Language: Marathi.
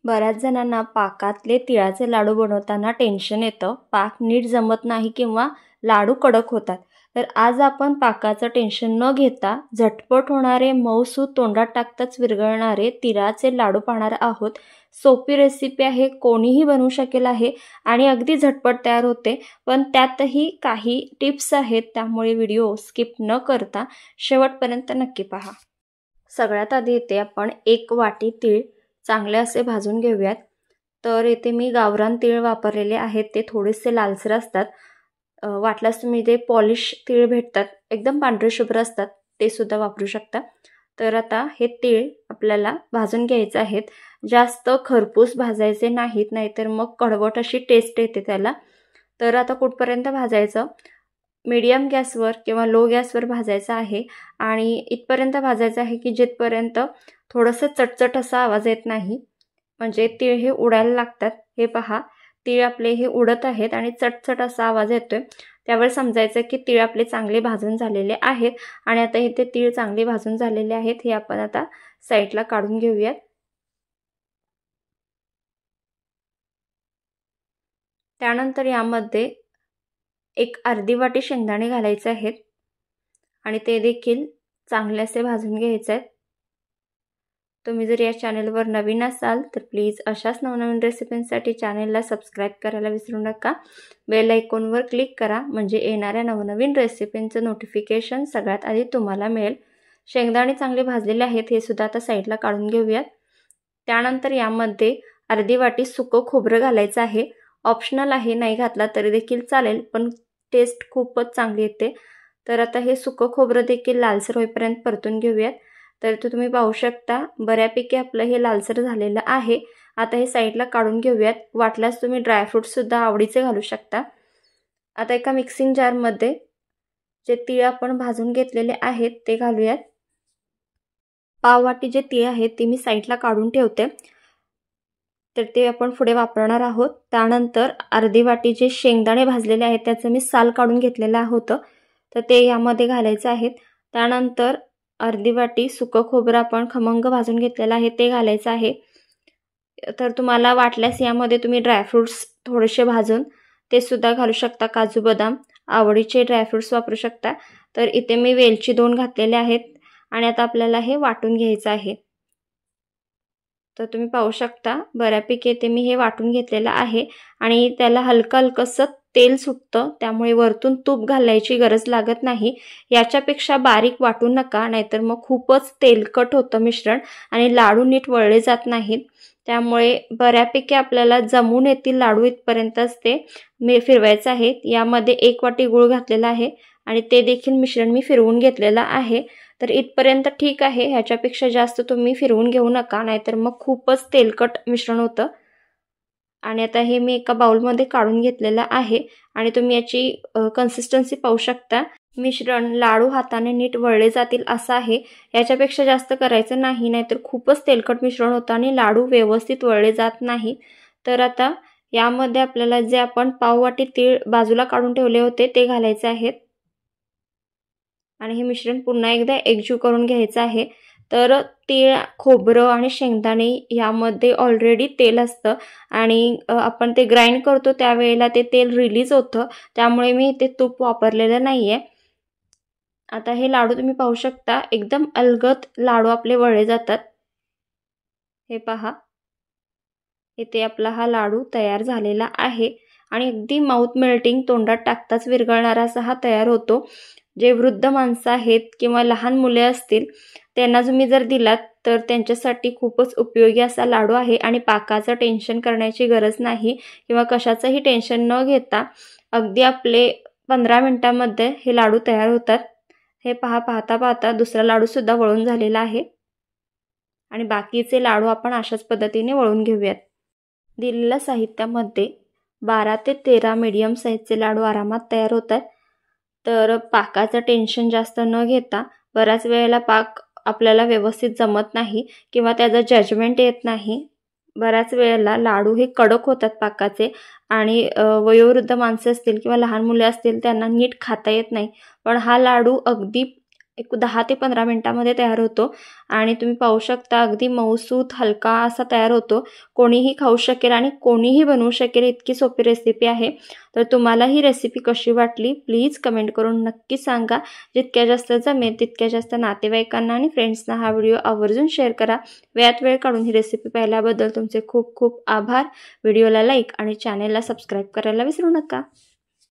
बऱ्याच जणांना पाकातले तिळाचे लाडू बनवताना टेन्शन येतं, पाक नीट जमत नाही किंवा लाडू कडक होतात. तर आज आपण पाकाचं टेन्शन न घेता झटपट होणारे मऊसूत तोंडात टाकताच विरघळणारे तिळाचे लाडू पाहणार आहोत. सोपी रेसिपी आहे, कोणीही बनवू शकेल आहे आणि अगदी झटपट तयार होते. पण त्यातही काही टिप्स आहेत, त्यामुळे व्हिडिओ स्किप न करता शेवटपर्यंत नक्की पहा. सगळ्यात आधी इथे आपण 1 वाटी तीळ चांगले असे भाजून घेऊयात. तर इथे मी गावरान तीळ वापरलेले आहेत, ते थोडेसे लालसर असतात. वाटल्यास तुम्ही ते पॉलिश तीळ भेटतात, एकदम पांढरे शुभ्र असतात, ते सुद्धा वापरू शकता. तर आता हे तीळ आपल्याला भाजून घ्यायचे आहेत. जास्त खरपूस भाजायचे नाहीत, नाहीतर मग कडवट अशी टेस्ट येते त्याला. तर आता कुठपर्यंत भाजायचं, मीडियम गॅसवर किंवा लो गॅसवर भाजायचं आहे आणि इथपर्यंत भाजायचं आहे की जिथपर्यंत थोडंसं चटचट असा आवाज येत नाही, म्हणजे तीळ हे उडायला लागतात. हे पहा, तीळ आपले हे उडत आहेत आणि चटचट असा आवाज येतोय, त्यावर समजायचं की तीळ आपले चांगले भाजून झालेले आहेत. आणि आता इथे तीळ चांगले भाजून झालेले आहेत, हे आपण आता साईडला काढून घेऊयात. त्यानंतर यामध्ये 1 अर्धी वाटी शेंगदाणे घालायचे आहेत आणि ते देखील चांगले असे भाजून घ्यायचे आहेत. तुम्ही जर या चॅनलवर नवीन असाल तर प्लीज अशाच नवनवीन रेसिपींसाठी चॅनलला सबस्क्राईब करायला विसरू नका. बेल आयकॉनवर क्लिक करा, म्हणजे येणाऱ्या नवनवीन रेसिपींचं नोटिफिकेशन सगळ्यात आधी तुम्हाला मिळेल. शेंगदाणे चांगले भाजलेले आहेत, हे सुद्धा आता साईडला काढून घेऊयात. त्यानंतर यामध्ये अर्धी वाटी सुकं खोबरं घालायचं आहे. ऑप्शनल आहे, नाही घातला तरी देखील चालेल, पण टेस्ट खूपच चांगली येते. तर आता हे सुकं खोबरं देखील लालसर होईपर्यंत परतून घेऊयात. तर तुम्ही पाहू शकता, बऱ्यापैकी आपलं हे लालसर झालेलं आहे. आता हे साईडला काढून घेऊयात. वाटल्यास तुम्ही ड्रायफ्रूट्ससुद्धा आवडीचे घालू शकता. आता एका मिक्सिंग जारमध्ये जे तीळ आपण भाजून घेतलेले आहेत ते घालूयात. पाव वाटी जे तीळ आहेत ते मी साईडला काढून ठेवते, तर ते आपण पुढे वापरणार आहोत. त्यानंतर अर्धी वाटी जे शेंगदाणे भाजलेले आहेत त्याचं मी साल काढून घेतलेलं होतं, तर ते यामध्ये घालायचं आहे. त्यानंतर अर्धी वाटी सुकं खोबरं आपण खमंग भाजून घेतलेलं आहे ते घालायचं आहे. तर तुम्हाला वाटल्यास यामध्ये तुम्ही ड्रायफ्रूट्स थोडेसे भाजून ते सुद्धा घालू शकता. काजू बदाम आवडीचे ड्रायफ्रूट्स वापरू शकता. तर इथे मी वेलची 2 घातलेले आहेत आणि आता आपल्याला हे वाटून घ्यायचं आहे. तर तुम्ही पाहू शकता, बऱ्यापैकी इथे मी हे वाटून घेतलेलं आहे आणि त्याला हलकं हलकंसं तेल सुटतं, त्यामुळे वरतून तूप घालायची गरज लागत नाही. याच्यापेक्षा बारीक वाटू नका, नाहीतर मग खूपच तेलकट होतं मिश्रण आणि लाडू नीट वळले जात नाहीत. त्यामुळे बऱ्यापैकी आपल्याला जमून येतील लाडू इथपर्यंतच ते फिरवायचं आहे. यामध्ये 1 वाटी गूळ घातलेला आहे आणि ते देखील मिश्रण मी फिरवून घेतलेलं आहे. तर इथपर्यंत ठीक आहे, ह्याच्यापेक्षा जास्त तुम्ही फिरवून घेऊ नका, नाहीतर मग खूपच तेलकट मिश्रण होतं. आणि आता हे मी एका बाउलमध्ये काढून घेतलेलं आहे आणि तुम्ही याची कन्सिस्टन्सी पाहू शकता. मिश्रण लाडू हाताने नीट वळले जातील असं आहे, याच्यापेक्षा जास्त करायचं नाही, नाहीतर खूपच तेलकट मिश्रण होतं आणि लाडू व्यवस्थित वळले जात नाही. तर आता यामध्ये आपल्याला जे आपण पाव वाटी तीळ बाजूला काढून ठेवले होते ते घालायचे आहेत आणि हे मिश्रण पुन्हा एकदा एकजीव करून घ्यायचं आहे. तर तीळ, खोबरं आणि शेंगदाणे यामध्ये ऑलरेडी तेल असतं आणि आपण ते ग्राइंड करतो त्यावेळेला ते तेल रिलीज होतं, त्यामुळे मी इथे तूप वापरलेलं नाही आहे. आता हे लाडू तुम्ही पाहू शकता, एकदम अलगद लाडू आपले वळले जातात. हे पहा, इथे आपला हा लाडू तयार झालेला आहे आणि अगदी माउथ मेल्टिंग, तोंडात टाकताच विरघळणारा असा हा तयार होतो. जे वृद्ध माणसं आहेत किंवा लहान मुले असतील त्यांना तुम्ही जर दिलात तर त्यांच्यासाठी खूपच उपयोगी असा लाडू आहे आणि पाकाचं टेन्शन करण्याची गरज नाही किंवा कशाचंही टेन्शन न घेता अगदी आपले 15 मिनिटांमध्ये हे लाडू तयार होतात. हे पाहता पाहता दुसरा लाडूसुद्धा वळून झालेला आहे आणि बाकीचे लाडू आपण अशाच पद्धतीने वळून घेऊयात. दिलेल्या साहित्यामध्ये 12 ते 13 मीडियम साईजचे लाडू आरामात तयार होतात. तर पाकाचं टेन्शन जास्त न घेता, बऱ्याच वेळेला पाक आपल्याला व्यवस्थित जमत नाही किंवा त्याचं जजमेंट येत नाही. बऱ्याच वेळेला लाडू हे कडक होतात पाकाचे आणि वयोवृद्ध माणसं असतील किंवा लहान मुले असतील त्यांना नीट खाता येत नाही. पण हा लाडू अगदी एक 10 ते 15 मिनिटांमध्ये तयार होतो आणि तुम्ही पाहू शकता अगदी मऊसूत हलका असा तयार होतो. कोणीही खाऊ शकेल आणि कोणीही बनवू शकेल इतकी सोपी रेसिपी आहे. तर तुम्हाला ही रेसिपी कशी वाटली प्लीज कमेंट करून नक्की सांगा. जितक्या जास्त जमेल तितक्या जास्त नातेवाईकांना आणि फ्रेंड्सना हा व्हिडिओ आवर्जून शेअर करा. वेळात वेळ काढून ही रेसिपी पाहिल्याबद्दल तुमचे खूप खूप आभार. व्हिडिओला लाईक आणि चॅनेलला सबस्क्राईब करायला विसरू नका.